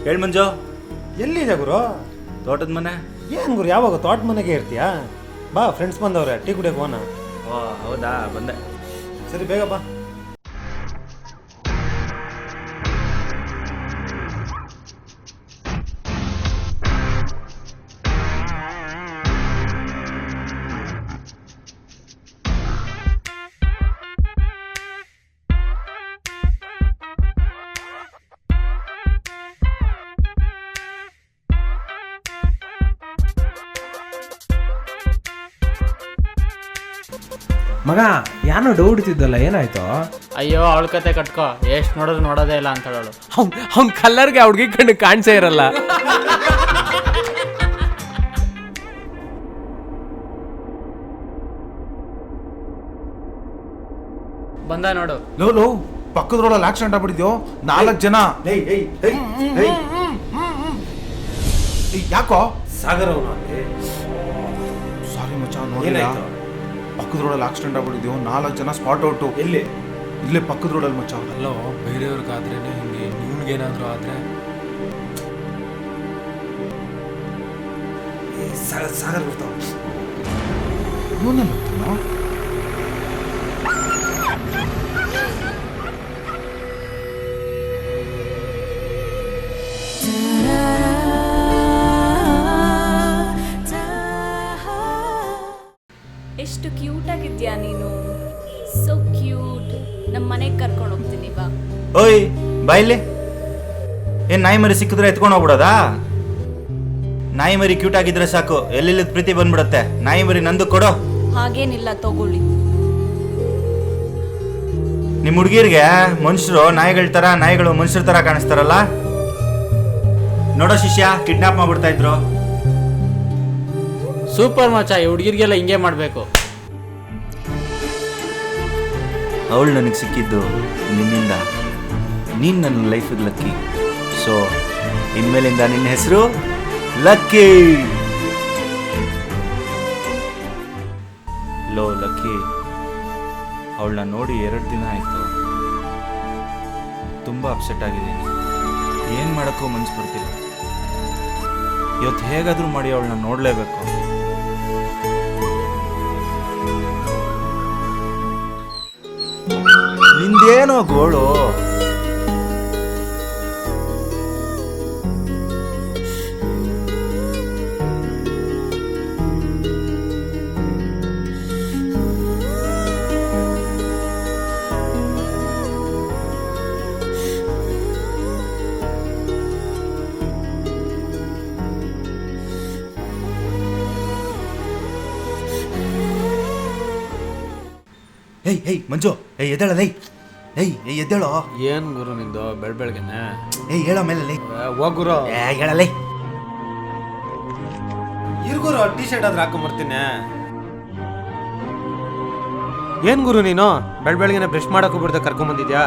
ಹೇಳ್ ಮಂಜು. ಎಲ್ಲಿದೆ ಗುರು? ತೋಟದ ಮನೆ. ಏನು ಗುರು ಯಾವಾಗ ತೋಟದ ಮನೆಗೆ ಇರ್ತೀಯಾ? ಬಾ, ಫ್ರೆಂಡ್ಸ್ ಬಂದವ್ರೆ, ಟೀ ಕುಡಿಯೋಕೆ ಹೋಗೋಣ. ಓ ಹೌದಾ, ಬಂದೆ. ಸರಿ ಬೇಗ ಬಾ. ಮಗ ಯಾನೋ ಡೌಟ್ ಇದ್ದಿದ್ದಲ್ಲ, ಏನಾಯ್ತು? ಅಯ್ಯೋ ಅವಳ ಕತೆ ಕಟ್ಕೋ, ಎಷ್ಟು ನೋಡಿದ್ರು ನೋಡೋದೇ ಇಲ್ಲ ಅಂತ ಹೇಳೋಳು. ಅವ್ನ ಕಲ್ಲರ್ಗೆ ಹುಡುಗಿ ಕಣ್ಣು ಕಾಣಿಸೇ ಇರಲ್ಲ. ಬಂದ ನೋಡು. ಲೋ ಪಕ್ಕದ ರೋಡಲ್ಲಿ ಆಕ್ಸಿಡೆಂಟ್ ಆಗ್ಬಿಟ್ಟಿದ್ಯೋ, 4 ಜನ. ಯಾಕೋ? ಸಾಗರ್ ಅವನು ಅಲ್ಲಿ. ಸಾರಿ ಮಚ್ಚ, ನೋಡಿಲ್ಲ. ಪಕ್ಕದ ರೋಡಲ್ಲಿ ಆಕ್ಸಿಡೆಂಟ್ ಆಗ್ಬಿಟ್ಟಿದ್ಯೋ, 4 ಜನ ಸ್ಪಾಟ್ ಔಟು. ಎಲ್ಲಿ? ಇಲ್ಲೇ ಪಕ್ಕದ ರೋಡಲ್ಲಿ ಮಚ್ಚ. ಅಲ್ಲೋ, ಬೇರೆಯವ್ರಿಗಾದ್ರೇನೆ ಹಿಂಗೆ, ನಿಮ್ಗೇನಾದ್ರೂ ಆದ್ರೆ? ಸಾಗರ್ ಬರ್ತಾವ. ಇವನಲ್ಲ ಎಷ್ಟು ಕ್ಯೂಟ್ ಆಗಿದ್ಯಾ ನೀನು, ಸೋ ಕ್ಯೂಟ್. ನಮ್ಮ ಮನೆಗೆ ಕರ್ಕೊಂಡು ಹೋಗ್ತೀನಿ ಬಾ. ಓಯ್ ಬಾಯ್ಲಿ, ಏನ್ ನಾಯಿ ಮರಿ ಸಿಕ್ಕಿದ್ರೆ ಎತ್ಕೊಂಡು ಹೋಗ್ಬಿಡೋದಾ? ನಾಯಿ ಮರಿ ಕ್ಯೂಟ್ ಆಗಿದ್ರೆ ಸಾಕು, ಎಲ್ಲೆಲ್ಲಿದ್ ಪ್ರೀತಿ ಬಂದ್ಬಿಡತ್ತೆ. ನಾಯಿ ಮರಿ ನಂದು ಕೊಡೋ. ಹಾಗೇನಿಲ್ಲ, ತಗೊಳ್ಳಿ. ನಿಮ್ ಹುಡುಗಿರ್ಗೆ ಮನುಷ್ಯರು ನಾಯಿಗಳ ತರ, ನಾಯಿಗಳು ಮನುಷ್ಯರ ತರ ಕಾಣಿಸ್ತಾರಲ್ಲ. ನೋಡೋ ಶಿಷ್ಯ, ಕಿಡ್ನಾಪ್ ಮಾಡ್ಬಿಡ್ತಾ ಇದ್ರು. ಸೂಪರ್ ಮಚ್ಚ, ಈ ಹುಡುಗಿರಿಗೆಲ್ಲ ಹಿಂಗೆ ಮಾಡಬೇಕು. ಅವಳು ನನಗೆ ಸಿಕ್ಕಿದ್ದು ನಿನ್ನಿಂದ. ನೀನು ನನ್ನ ಲೈಫಿಗೆ ಲಕ್ಕಿ. ಸೊ ಇನ್ಮೇಲಿಂದ ನಿನ್ನ ಹೆಸರು ಲಕ್ಕಿ. ಲೋ ಲಕ್ಕಿ, ಅವಳನ್ನ ನೋಡಿ 2 ದಿನ ಆಯಿತು. ತುಂಬ ಅಪ್ಸೆಟ್ ಆಗಿದ್ದೀನಿ. ಏನು ಮಾಡೋಕ್ಕೂ ಮನ್ಸು ಬರ್ತಿಲ್ಲ. ಇವತ್ತು ಹೇಗಾದರೂ ಮಾಡಿ ಅವಳನ್ನ ನೋಡಲೇಬೇಕು. ನಿಂದೇನೋ ಗೋಳು? ಏಯ್ ಮಂಜು, ಎದ್ದೇಳಲೇ. ಎದ್ದೇಳೋ. ಏನ್ ಗುರು ನಿಂದು ಬೆಳಬೆಳಗ್ಗೆನೆ? ಹೇಳೋ ಮೇಲೆ. ಹೋಗ್ ಗುರು. ಹೇಳಲೇ. ಇರ್ಗುರು, ಟೀ ಶರ್ಟ್ ಆದ್ರೆ ಹಾಕೊಂಬರ್ತೀನಿ. ಏನ್ ಗುರು ನೀನು ಬೆಳಬೆಳಗ್ಗೆನೆ ಬ್ರಷ್ ಮಾಡಕ್ಕೂ ಬಿಡ್ದೆ ಕರ್ಕೊಂಬಂದಿದ್ಯಾ?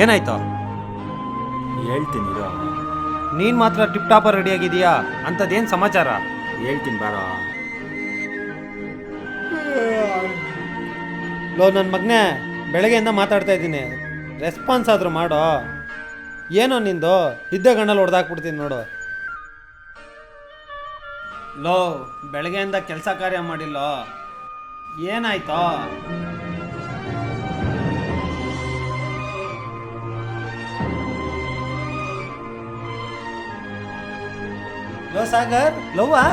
ಏನಾಯ್ತು? ಹೇಳ್ತೀನಿ. ನೀನ್ ಮಾತ್ರ ಟಿಪ್ ಟಾಪರ್ ರೆಡಿ ಆಗಿದೀಯಾ? ಅಂಥದ್ದೇನು ಸಮಾಚಾರ? ಹೇಳ್ತೀನಿ ಬಾರೋ. ಲೋ ನನ್ನ ಮಗನೇ, ಬೆಳಗ್ಗೆಯಿಂದ ಮಾತಾಡ್ತಾ ಇದ್ದೀನಿ, ರೆಸ್ಪಾನ್ಸ್ ಆದರೂ ಮಾಡೋ. ಏನೋ ನಿಂದು ಇದ್ದ ಗಣ್ಣಲ್ಲಿ ಹೊಡೆದಾಕ್ಬಿಡ್ತೀನಿ ನೋಡು. ಲೋ ಬೆಳಗ್ಗೆಯಿಂದ ಕೆಲಸ ಕಾರ್ಯ ಮಾಡಿಲ್ಲ, ಏನಾಯ್ತೋ? ಲೋ ಸಾಗರ್, ಲವ್ವಾ?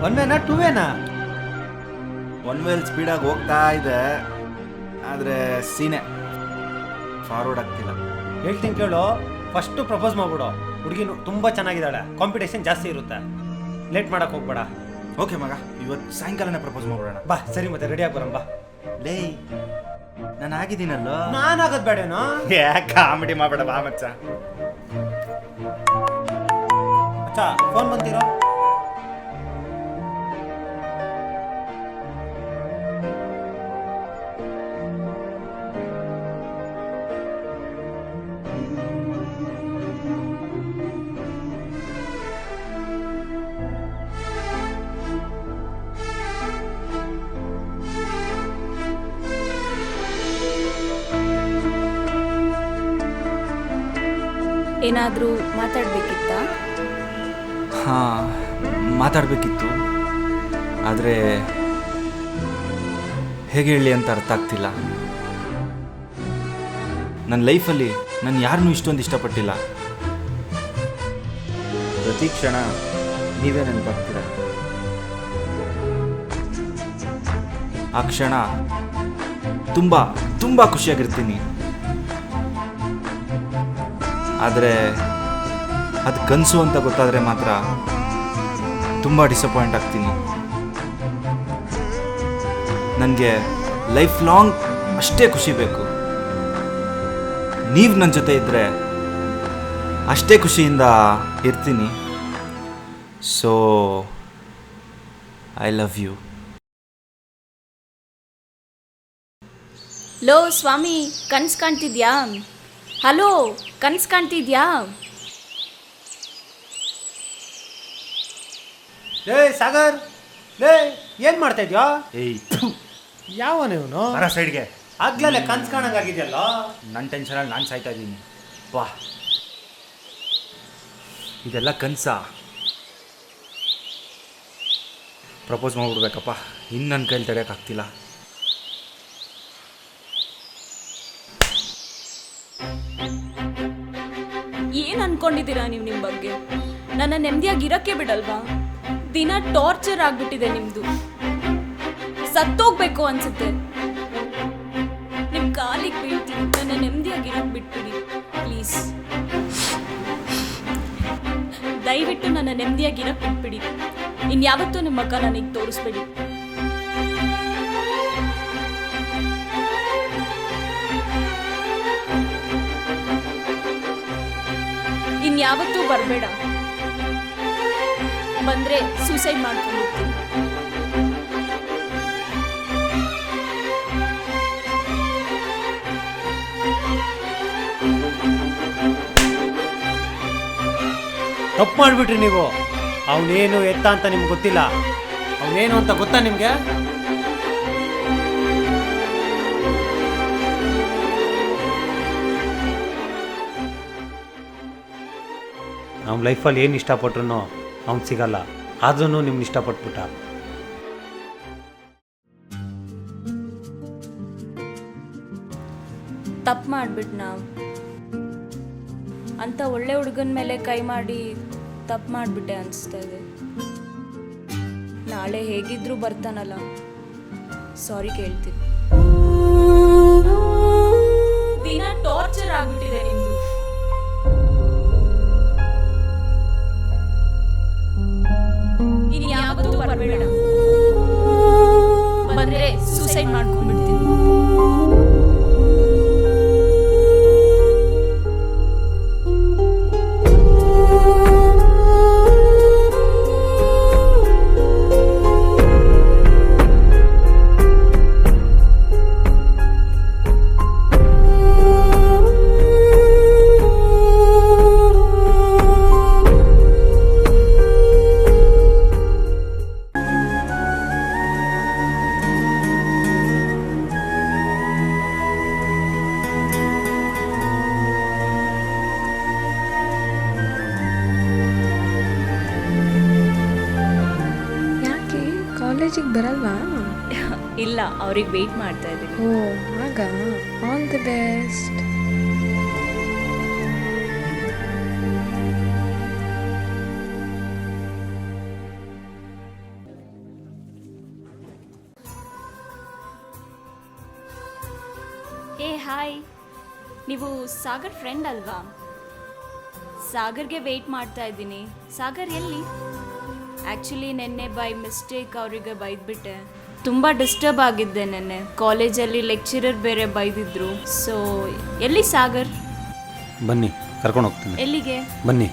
1 ವೇನಾ 2 ವೇನಾ? 1 ವೇಲ್ ಸ್ಪೀಡಾಗಿ ಹೋಗ್ತಾ ಇದೆ, ಆದರೆ ಸೀನೆ ಫಾರ್ವರ್ಡ್ ಆಗ್ತಿಲ್ಲ. ಹೇಳ್ತೀನಿ ಕೇಳು, ಫಸ್ಟು ಪ್ರಪೋಸ್ ಮಾಡ್ಬಿಡು. ಹುಡುಗಿನು ತುಂಬ ಚೆನ್ನಾಗಿದ್ದಾಳೆ, ಕಾಂಪಿಟೇಷನ್ ಜಾಸ್ತಿ ಇರುತ್ತೆ, ಲೇಟ್ ಮಾಡಕ್ಕೆ ಹೋಗ್ಬೇಡ. ಓಕೆ ಮಗ, ಇವತ್ತು ಸಾಯಂಕಾಲನೇ ಪ್ರಪೋಸ್ ಮಾಡ್ಬಿಡೋಣ. ಬಾ ಸರಿ, ಮತ್ತೆ ರೆಡಿ ಆಗ್ಬರಂ ಬಾ. ಲೇ, ನಾನು ಆಗಿದ್ದೀನಲ್ಲೋ. ನಾನಾಗೋದು ಬೇಡೇನೋ? ಕಾಮಿಡಿ ಮಾಡಬೇಡ ಬಾ ಮಚ್ಚ. ಅಚ್ಚಾ, ಫೋನ್ ಬಂದಿರೋ? ಏನಾದರೂ ಮಾತಾಡಬೇಕಿತ್ತಾ? ಹಾಂ, ಮಾತಾಡಬೇಕಿತ್ತು. ಆದರೆ ಹೇಗೆ ಹೇಳಿ ಅಂತ ಅರ್ಥ ಆಗ್ತಿಲ್ಲ. ನನ್ನ ಲೈಫಲ್ಲಿ ನಾನು ಯಾರನ್ನೂ ಇಷ್ಟೊಂದು ಇಷ್ಟಪಟ್ಟಿಲ್ಲ. ಪ್ರತಿ ಕ್ಷಣ ನೀವೇ ನೆನಪಾಗ್ತೀರ. ಆ ಕ್ಷಣ ತುಂಬ ತುಂಬ ಖುಷಿಯಾಗಿರ್ತೀನಿ. ಆದರೆ ಅದು ಕನಸು ಅಂತ ಗೊತ್ತಾದರೆ ಮಾತ್ರ ತುಂಬ ಡಿಸಪಾಯಿಂಟ್ ಆಗ್ತೀನಿ. ನನಗೆ ಲೈಫ್ ಲಾಂಗ್ ಅಷ್ಟೇ ಖುಷಿ ಬೇಕು. ನೀವು ನನ್ನ ಜೊತೆ ಇದ್ದರೆ ಅಷ್ಟೇ ಖುಷಿಯಿಂದ ಇರ್ತೀನಿ. So I love you. ಲೋ ಸ್ವಾಮಿ, ಕನ್ಸು ಕಾಣ್ತಿದ್ಯಾ? ಹಲೋ, ಕನ್ಸು ಕಾಣ್ತಿದ್ಯಾ? ಲೇ ಸಾಗರ್, ಲೇ ಏನು ಮಾಡ್ತಾ ಇದ್ಯಾ? ಏಯ್, ಯಾವನ ಇವನು? ಬರ ಸೈಡ್ಗೆ. ಆಗ್ಲೇ ಕನ್ಸು ಕಾಣಂಗಾಗಿದೆಯಲ್ಲ. ನನ್ನ ಟೆನ್ಷನಲ್ಲಿ ನಾನು ಸಾಯ್ತಾ ಇದ್ದೀನಿ. ವಾ, ಇದೆಲ್ಲ ಕನಸಾ? ಪ್ರಪೋಸ್ ಮಾಡಿಬಿಡ್ಬೇಕಪ್ಪ. ಇನ್ನು ನನ್ನ ಕೈಲಿ ತಡೆಯೋಕ್ಕಾಗ್ತಿಲ್ಲ. ಏನು ಅನ್ಕೊಂಡಿದ್ದೀರಾ ನೀವು ನಿಮ್ಮ ಬಗ್ಗೆ? ನನ್ನ ನೆಮ್ಮದಿಯಾಗಿರಕ್ಕೆ ಬಿಡಲ್ವಾ? ದಿನ ಟಾರ್ಚರ್ ಆಗ್ಬಿಟ್ಟಿದೆ ನಿಮ್ದು. ಸತ್ತೋಗ್ಬೇಕು ಅನ್ಸುತ್ತೆ. ನಿಮ್ ಕಾಲಿಗೆ ಬೀಳ್ತೀನಿ, ನನ್ನ ನೆಮ್ಮದಿಯಾಗಿರಕ್ಕೆ ಬಿಟ್ಬಿಡಿ ಪ್ಲೀಸ್. ದಯವಿಟ್ಟು ನನ್ನ ನೆಮ್ಮದಿಯಾಗಿರಕ್ಕೆ ಬಿಟ್ಬಿಡಿ. ಇನ್ಯಾವತ್ತೂ ನಿಮ್ಮ ಮಗ ನನಗೆ ತೋರಿಸ್ಬೇಡಿ. ಇನ್ಯಾವತ್ತೂ ಬರಬೇಡ. ಬಂದ್ರೆ ಸೂಸೈಡ್ ಮಾಡ್ಕೊಂಡಿರ್ತೀನಿ. ತಪ್ಪು ಮಾಡಿಬಿಟ್ರಿ ನೀವು. ಅವನೇನು ಎತ್ತ ಅಂತ ನಿಮ್ಗೆ ಗೊತ್ತಿಲ್ಲ. ಅವನೇನು ಅಂತ ಗೊತ್ತಾ ನಿಮಗೆ? ನಮ್ಮ ಲೈಫಲ್ಲಿ ಏನು ಇಷ್ಟಪಟ್ರು ಅವ್ನು ಸಿಗಲ್ಲ. ಆದ್ರೂ ನಿಮ್ಗೆ ಇಷ್ಟಪಟ್ಬಿಟ್ಟ. ತಪ್ಪು ಮಾಡ್ಬಿಟ್ಟು ನಾವು ಅಂತ ಒಳ್ಳೆ ಹುಡುಗನ ಮೇಲೆ ಕೈ ಮಾಡಿ ತಪ್ಪು ಮಾಡಿಬಿಟ್ಟೆ ಅನಿಸ್ತಾ ಇದೆ. ನಾಳೆ ಹೇಗಿದ್ರೂ ಬರ್ತಾನಲ್ಲ, ಸಾರಿ ಕೇಳ್ತೀನಿ. ದಿನ ಟಾರ್ಚರ್ ಆಗ್ಬಿಟ್ಟಿದೆ ನಿಮ್ದು. ಇನ್ಯಾವತ್ತೂ ಬರಬೇಡ. ಬಂದ್ರೆ ಸೂಸೈಡ್ ಮಾಡ್ಕೊಂಡ್ಬಿಡ್ತೀನಿ. ಕಾಲೇಜಿಗೆ ಬರಲ್ವಾ? ಇಲ್ಲ, ಅವ್ರಿಗೆ ವೆಯ್ಟ್ ಮಾಡ್ತಾ ಇದ್ದೀನಿ. ಓ ಆಗ ಆಲ್ ದಿ ಬೆಸ್ಟ್. ಏ ಹಾಯ್, ನೀವು ಸಾಗರ್ ಫ್ರೆಂಡ್ ಅಲ್ವಾ? ಸಾಗರ್ಗೆ ವೆಯ್ಟ್ ಮಾಡ್ತಾ ಇದ್ದೀನಿ. ಸಾಗರ್ ಎಲ್ಲಿ? ಆ್ಯಕ್ಚುಲಿ ನೆನ್ನೆ ಬೈ ಮಿಸ್ಟೇಕ್ ಅವರಿಗೆ ಬೈದ್ಬಿಟ್ಟೆ. ತುಂಬ ಡಿಸ್ಟರ್ಬ್ ಆಗಿದ್ದೆ ನೆನ್ನೆ. ಕಾಲೇಜಲ್ಲಿ ಲೆಕ್ಚರರ್ ಬೇರೆ ಬೈದಿದ್ರು. ಸೊ ಎಲ್ಲಿ ಸಾಗರ್? ಬನ್ನಿ, ಕರ್ಕೊಂಡು ಹೋಗ್ತೀನಿ. ಎಲ್ಲಿಗೆ? ಬನ್ನಿ.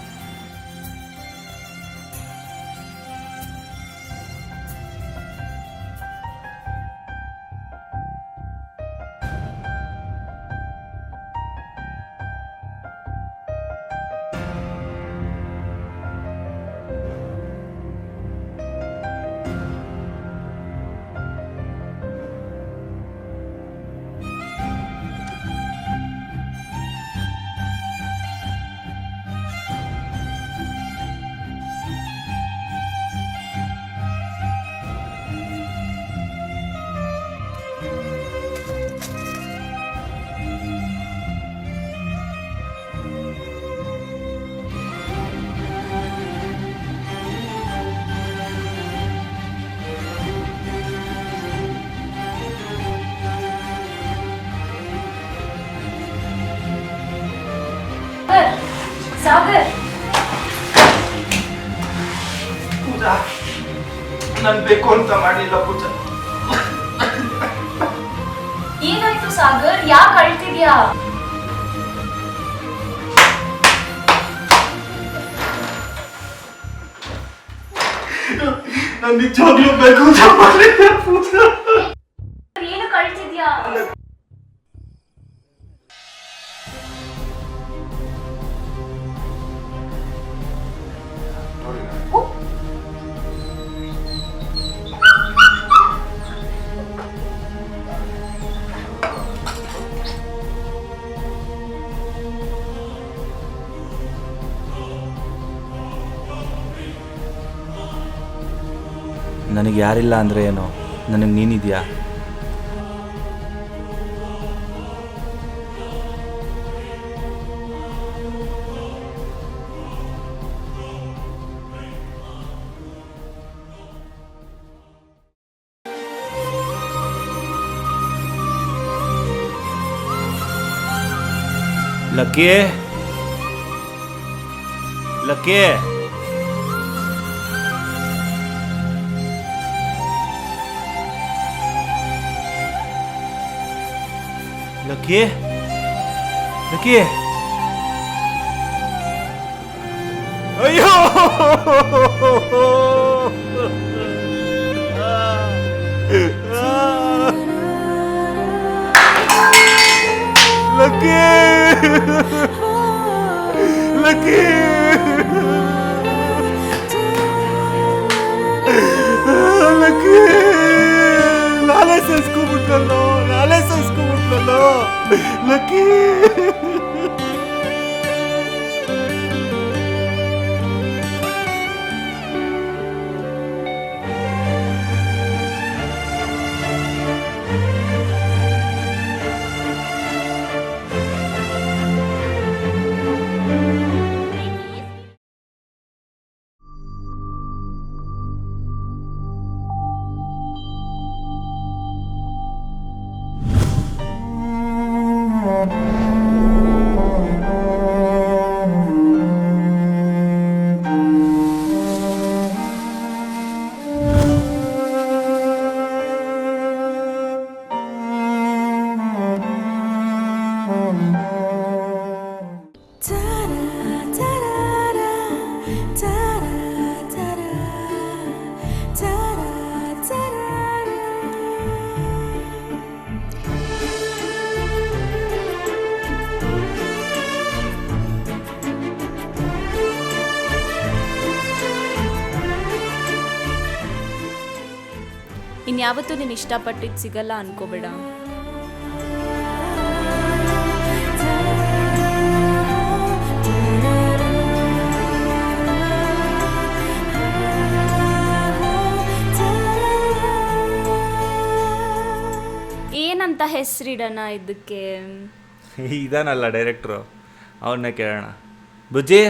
ನಾನು ಬೇಕು ಅಂತ ಮಾಡಿಲ್ಲ ಪೂಜಾ. ಏನಾಯ್ತು ಸಾಗರ್, ಯಾಕೆ ಅಳ್ತಿದ್ಯಾ? ನಾನು ನಿಜವಾಗ್ಲೂ ಬೇಕು ಅಂತ ಮಾಡಿಲ್ಲ ಪೂಜಾ. ಏನು ಕಳ್ತಿದ್ಯಾ? ನನಗೆ ಯಾರಿಲ್ಲ ಅಂದರೆ ಏನು, ನನಗೆ ನೀನಿದೆಯಾ? ಲಕ್ಕಿ, ಲಕ್ಕಿ, ಲಕ್ಕಿ, ಲಕ್ಕಿ, ಅಯ್ಯೋ, ಲಕ್ಕಿ, ಲಕ್ಕಿ, ಲಕ್ಕಿ, ನಾಳೆ ಸೇರಿಸ್ಕೊಂಡ್ಬಿಟ್ಲಲ್ಲೋ, ನಾಳೆ ಸೇರಿಸ್ಕೊಂಡ್ಬಿಟ್ಲಲ್ಲೋ ಲಕ್ಕಿ. ಇನ್ಯಾವತ್ತೂ ನೀನು ಇಷ್ಟಪಟ್ಟಿದ್ದು ಸಿಗಲ್ಲ ಅನ್ಕೋಬೇಡ. ಏನಂತ ಹೆಸರಿಡೋಣ ಇದಕ್ಕೆ? ಇದಾನಲ್ಲ ಡೈರೆಕ್ಟ್ರು, ಅವನ್ನೇ ಕೇಳೋಣ. ಬುಜ್ಜಿ,